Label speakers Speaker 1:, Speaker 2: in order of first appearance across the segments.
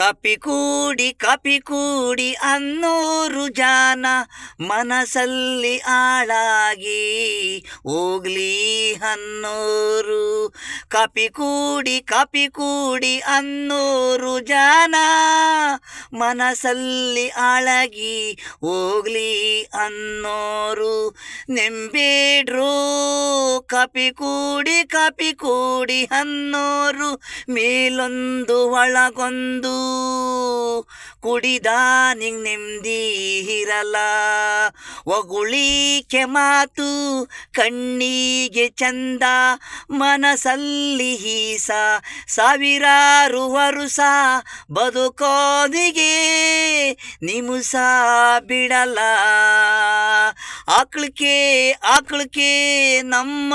Speaker 1: Copy ಕೂಡಿ ಅನ್ನೋರು ಜಾನ ಮನಸ್ಸಲ್ಲಿ ಆಳಾಗಿ ಹೋಗ್ಲಿ ಅನ್ನೋರು. ಕಾಪಿ ಕೂಡಿ ಅನ್ನೋರು ಜಾನ ಮನಸ್ಸಲ್ಲಿ ಆಳಾಗಿ ಹೋಗ್ಲಿ ಅನ್ನೋರು. ನೆಂಬೇಡ್ರು ಕಾಪಿ ಕೂಡಿ ಅನ್ನೋರು ಮೇಲೊಂದು ಒಳಗೊಂದು ಕುಡಿದ ನಿಂಗ್ ನೆಮ್ಮದಿ ಇರಲ್ಲ. ಹೊಗಳಿಕೆ ಮಾತು ಕಣ್ಣಿಗೆ ಚಂದ ಮನಸ್ಸಲ್ಲಿ ಹೀಸ ಸಾವಿರಾರು ವರುಷ ಬದುಕೋದಿಗೆ ನಿಮಿಷ ಬಿಡಲ್ಲ. ಆಕಳಿಕೆ ನಮ್ಮ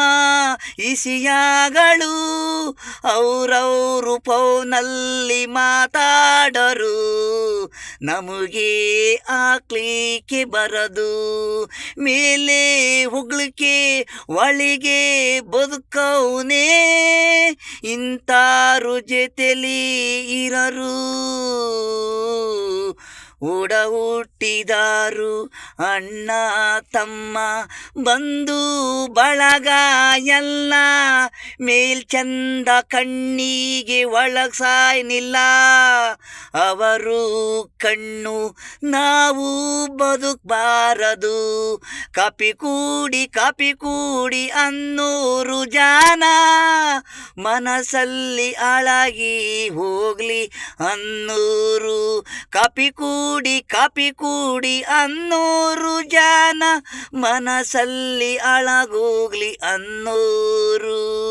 Speaker 1: ಇಸಿಯಾಗಳು ಅವ್ರವ್ರು ಫೋನಲ್ಲಿ ಮಾತಾಡರು. ನಮಗೆ ಆಕ್ಲಿಕ್ಕೆ ಬರದು ಮೇಲೆ ಹೊಗಳಿಕೆ ಒಳಿಗೆ ಬದುಕೌನೇ ಇಂತಾರು ಜೊತೆಲಿ ಇರರು. ಒಡ ಹುಟ್ಟಿದಾರು ಅಣ್ಣ ತಮ್ಮ ಬಂಧು ಬಳಗ ಎಲ್ಲ ಮೇಲ್ಚಂದ ಕಣ್ಣಿಗೆ ಒಳಗ್ ಸಾಯ್ನಿಲ್ಲ. ಅವರು ಕಣ್ಣು ನಾವು ಬದುಕಬಾರದು. ಕಾಪಿ ಕೂಡಿ ಅನ್ನೋರು ಜಾನ ಮನಸ್ಸಲ್ಲಿ ಹಾಳಾಗಿ ಹೋಗ್ಲಿ ಅನ್ನೋರು. ಕಾಪಿ ಕೂಡಿ ಅನ್ನೋರು ಜಾನ ಮನಸ್ಸಲ್ಲಿ ಹಾಳಾಗೋಗ್ಲಿ ಅನ್ನೋರು.